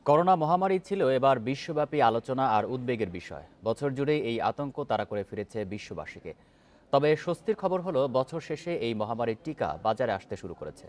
Corona মহামারী ছিল এবার বিশ্বব্যাপী আলোচনা আর উদ্বেগের বিষয়। বছর জুড়েই এই আতঙ্ক তাড়া করে ফিরেছে বিশ্ববাসীকে। তবে স্বস্তির খবর হলো বছর শেষে এই মহামারীর টিকা বাজারে আসতে শুরু করেছে।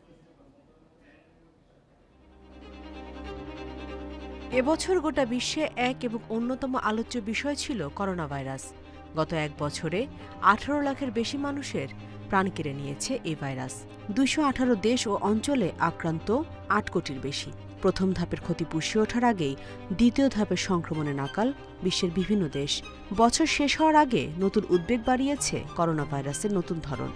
এবছর গোটা বিশ্বে এক এবং অন্যতম আলোচ্য বিষয় ছিল করোনা ভাইরাস। গত এক বছরে 18 লাখের বেশি মানুষের প্রাণ কেড়ে নিয়েছে এই ভাইরাস। 218 দেশ ও অঞ্চলে আক্রান্ত 8 কোটির বেশি। প্রথম ধাপের ক্ষতি পুষিয়ে ওঠার আগেই দ্বিতীয় ধাপের সংক্রমণে নাকাল বিশ্বের বিভিন্ন দেশ। বছর শেষ হওয়ার আগে নতুন উদ্বেগ বাড়িয়েছে করোনা ভাইরাসের নতুন ধরন।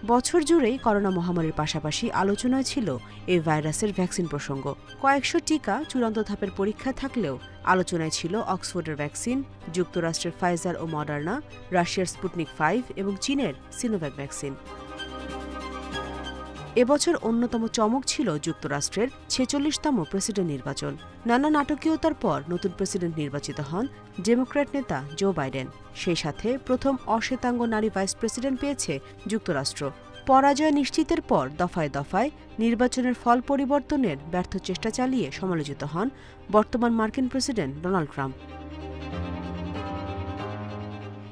বছর জুড়েই করোনা মহামারীর পাশাপাশি আলোচনায় ছিল এই ভাইরাসের ভ্যাকসিন প্রসঙ্গ। কয়েকশো টিকা চূড়ান্ত ধাপের পরীক্ষা থাকলেও আলোচনায় ছিল অক্সফোর্ডের ভ্যাকসিন, যুক্তরাষ্ট্রের ফাইজার ও মডার্না, রাশিয়ার স্পুটনিক 5 এবং চীনের সিনোভ্যাক ভ্যাকসিন। এবছর অন্যতম চমক ছিল যুক্তরাষ্ট্রের 46তম প্রেসিডেন্ট নির্বাচন। নানা নাটকীয়তার পর নতুন প্রেসিডেন্ট নির্বাচিত হন ডেমোক্র্যাট নেতা জো বাইডেন। সেই সাথে প্রথম অশ্বেতাঙ্গ নারী ভাইস প্রেসিডেন্ট পেয়েছে যুক্তরাষ্ট্র। পরাজয় নিশ্চিতের পর দফায় দফায় নির্বাচনের ফল পরিবর্তনের ব্যর্থ চেষ্টা চালিয়ে সমালোচিত হন বর্তমান মার্কিন প্রেসিডেন্ট ডোনাল্ড ট্রাম্প।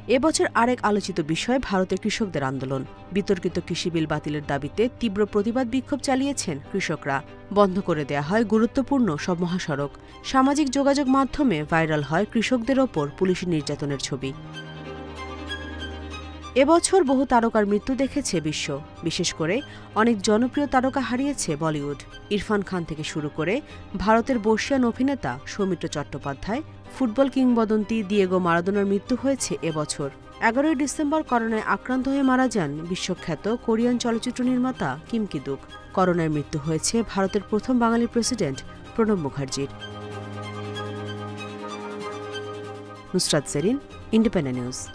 এবছর আরেক আলোচিত বিষয় ভারতের কৃষকদের আন্দোলন। বিতর্কিত কৃষি বিল বাতিলের দাবিতে তীব্র প্রতিবাদ বিক্ষোভ চালিয়েছেন কৃষকরা। বন্ধ করে দেয়া হয় গুরুত্বপূর্ণ সব মহাসড়ক। সামাজিক যোগাযোগ মাধ্যমে ভাইরাল হয় কৃষকদের ওপর পুলিশি নির্যাতনের ছবি। এবছর বহু তারকার মৃত্যু দেখেছে বিশ্ব। বিশেষ করে অনেক জনপ্রিয় তারকা হারিয়েছে বলিউড। ইরফান খান থেকে শুরু করে ভারতের বর্ষিয়ান অভিনেতা সৌমিত্র চট্টোপাধ্যায়, ফুটবল কিংবদন্তি দিয়েগো মারাদোনার মৃত্যু হয়েছে এবছর। 11ই ডিসেম্বর করোনায় আক্রান্ত হয়ে মারা যান বিশ্বখ্যাত কোরিয়ান চলচ্চিত্র নির্মাতা কিম কি-দুক। করোনায় মৃত্যু হয়েছে ভারতের প্রথম বাঙালি প্রেসিডেন্ট প্রণব মুখার্জির। Nusrat Serin, independent news.